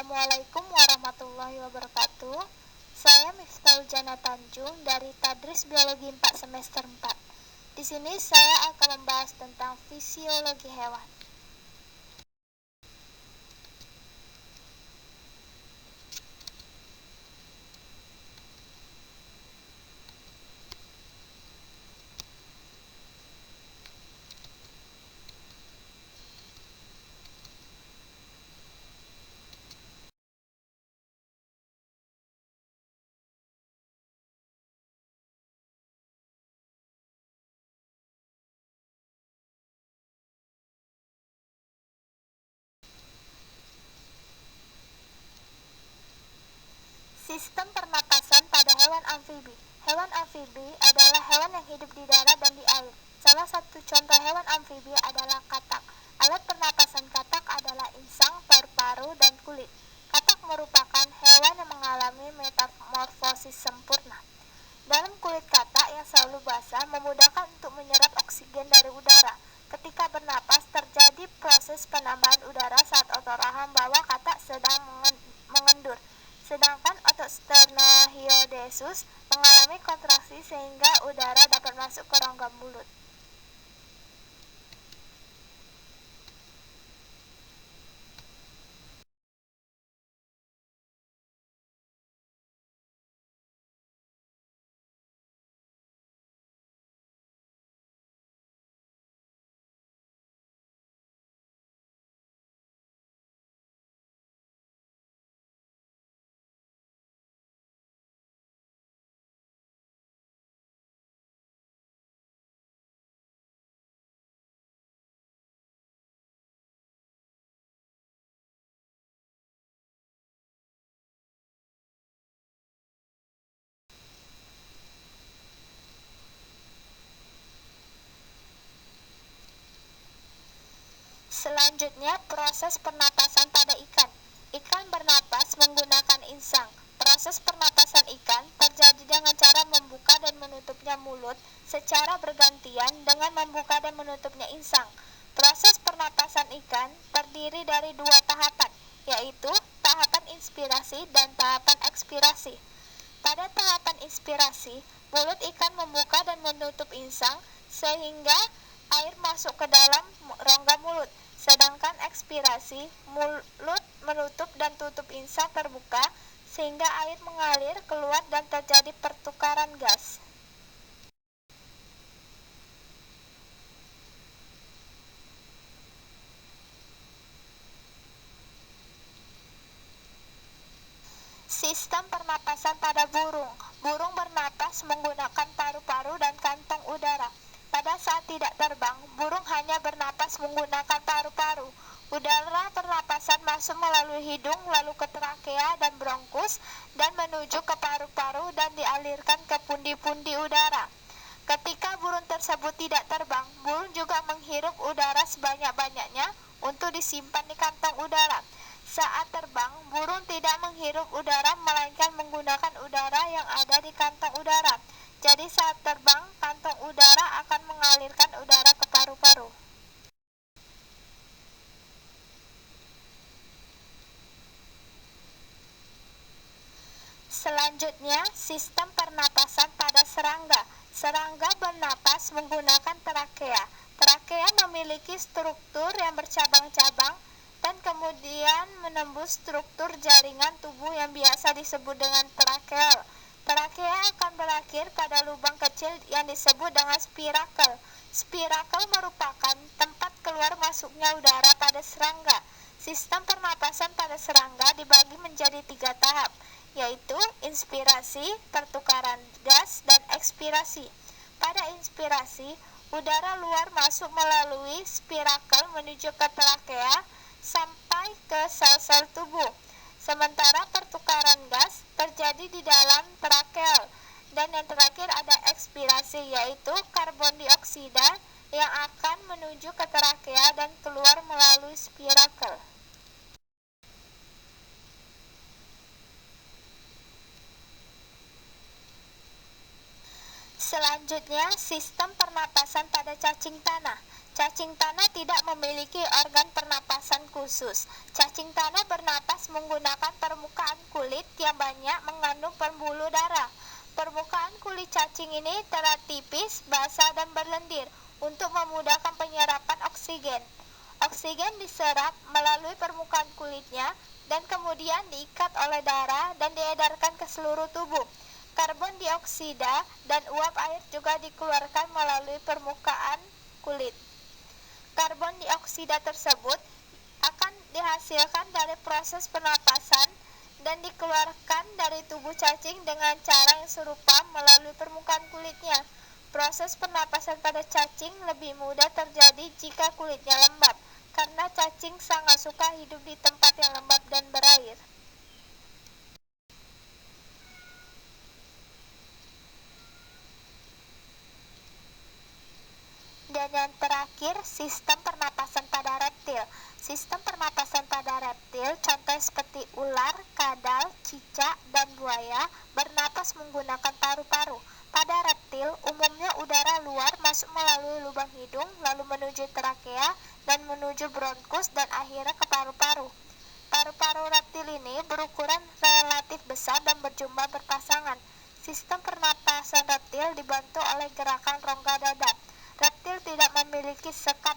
Assalamualaikum warahmatullahi wabarakatuh. Saya Miftahul Jana Tanjung dari Tadris Biologi 4 semester 4. Di sini saya akan membahas tentang fisiologi hewan. Sistem pernapasan pada hewan amfibi. Hewan amfibi adalah hewan yang hidup di darat dan di air. Salah satu contoh hewan amfibi adalah katak. Alat pernapasan katak adalah insang, paru-paru, dan kulit. Katak merupakan hewan yang mengalami metamorfosis sempurna. Dalam kulit katak yang selalu basah memudahkan untuk menyerap oksigen dari udara. Ketika bernapas, terjadi proses penambahan udara saat otot rahang bawah katak sedang mengendur. Sedangkan otot sternocleidomastoideus mengalami kontraksi sehingga udara dapat masuk ke rongga mulut. Selanjutnya, proses pernapasan pada ikan. Ikan bernapas menggunakan insang. Proses pernapasan ikan terjadi dengan cara membuka dan menutupnya mulut secara bergantian dengan membuka dan menutupnya insang. Proses pernapasan ikan terdiri dari dua tahapan, yaitu tahapan inspirasi dan tahapan ekspirasi. Pada tahapan inspirasi, mulut ikan membuka dan menutup insang sehingga air masuk ke dalam rongga mulut. Sedangkan ekspirasi, mulut menutup dan tutup insang terbuka sehingga air mengalir keluar dan terjadi pertukaran gas. Sistem pernapasan pada burung. Burung bernapas menggunakan paru-paru dan kantong udara. Pada saat tidak terbang, burung hanya bernapas menggunakan paru-paru. Udara pernapasan masuk melalui hidung, lalu ke trakea dan bronkus, dan menuju ke paru-paru dan dialirkan ke pundi-pundi udara. Ketika burung tersebut tidak terbang, burung juga menghirup udara sebanyak-banyaknya untuk disimpan di kantong udara. Saat terbang, burung tidak menghirup udara melainkan menggunakan udara yang ada di kantong udara. Jadi saat terbang, kantong udara akan mengalirkan udara ke paru-paru. Selanjutnya, sistem pernapasan pada serangga. Serangga bernapas menggunakan trakea. Trakea memiliki struktur yang bercabang-cabang dan kemudian menembus struktur jaringan tubuh yang biasa disebut dengan trakeal. Trakea akan berakhir pada lubang kecil yang disebut dengan spirakel. Spirakel merupakan tempat keluar masuknya udara pada serangga. Sistem pernapasan pada serangga dibagi menjadi 3 tahap, yaitu inspirasi, pertukaran gas, dan ekspirasi. Pada inspirasi, udara luar masuk melalui spirakel menuju ke trakea sampai ke sel-sel tubuh. Sementara pertukaran gas terjadi di dalam trakeal. Dan yang terakhir ada ekspirasi, yaitu karbon dioksida yang akan menuju ke trakea dan keluar melalui spirakel. Selanjutnya Selanjutnya, sistem pernapasan pada cacing tanah. Cacing tanah tidak memiliki organ pernapasan khusus. Cacing tanah bernapas menggunakan permukaan kulit yang banyak mengandung pembuluh darah. Permukaan kulit cacing ini terlihat tipis, basah, dan berlendir untuk memudahkan penyerapan oksigen. Oksigen diserap melalui permukaan kulitnya dan kemudian diikat oleh darah dan diedarkan ke seluruh tubuh. Karbon dioksida dan uap air juga dikeluarkan melalui permukaan kulit. Karbon dioksida tersebut akan dihasilkan dari proses pernapasan dan dikeluarkan dari tubuh cacing dengan cara yang serupa melalui permukaan kulitnya. Proses pernapasan pada cacing lebih mudah terjadi jika kulitnya lembab, karena cacing sangat suka hidup di tempat yang lembab dan berair. Dan yang terakhir, sistem pernapasan pada reptil. Sistem pernapasan pada reptil, contoh seperti ular, kadal, cicak, dan buaya, bernapas menggunakan paru-paru. Pada reptil, umumnya udara luar masuk melalui lubang hidung, lalu menuju trakea, dan menuju bronkus, dan akhirnya ke paru-paru. Paru-paru reptil ini berukuran relatif besar dan berjumlah berpasangan. Sistem pernapasan reptil dibantu oleh gerakan rongga dada. Reptil tidak memiliki sekat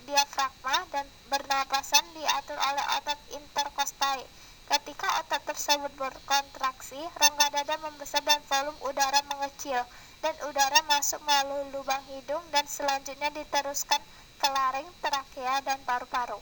diafragma dan bernapasan diatur oleh otot interkostae. Ketika otot tersebut berkontraksi, rongga dada membesar dan volume udara mengecil, dan udara masuk melalui lubang hidung dan selanjutnya diteruskan ke laring, trakea, dan paru-paru.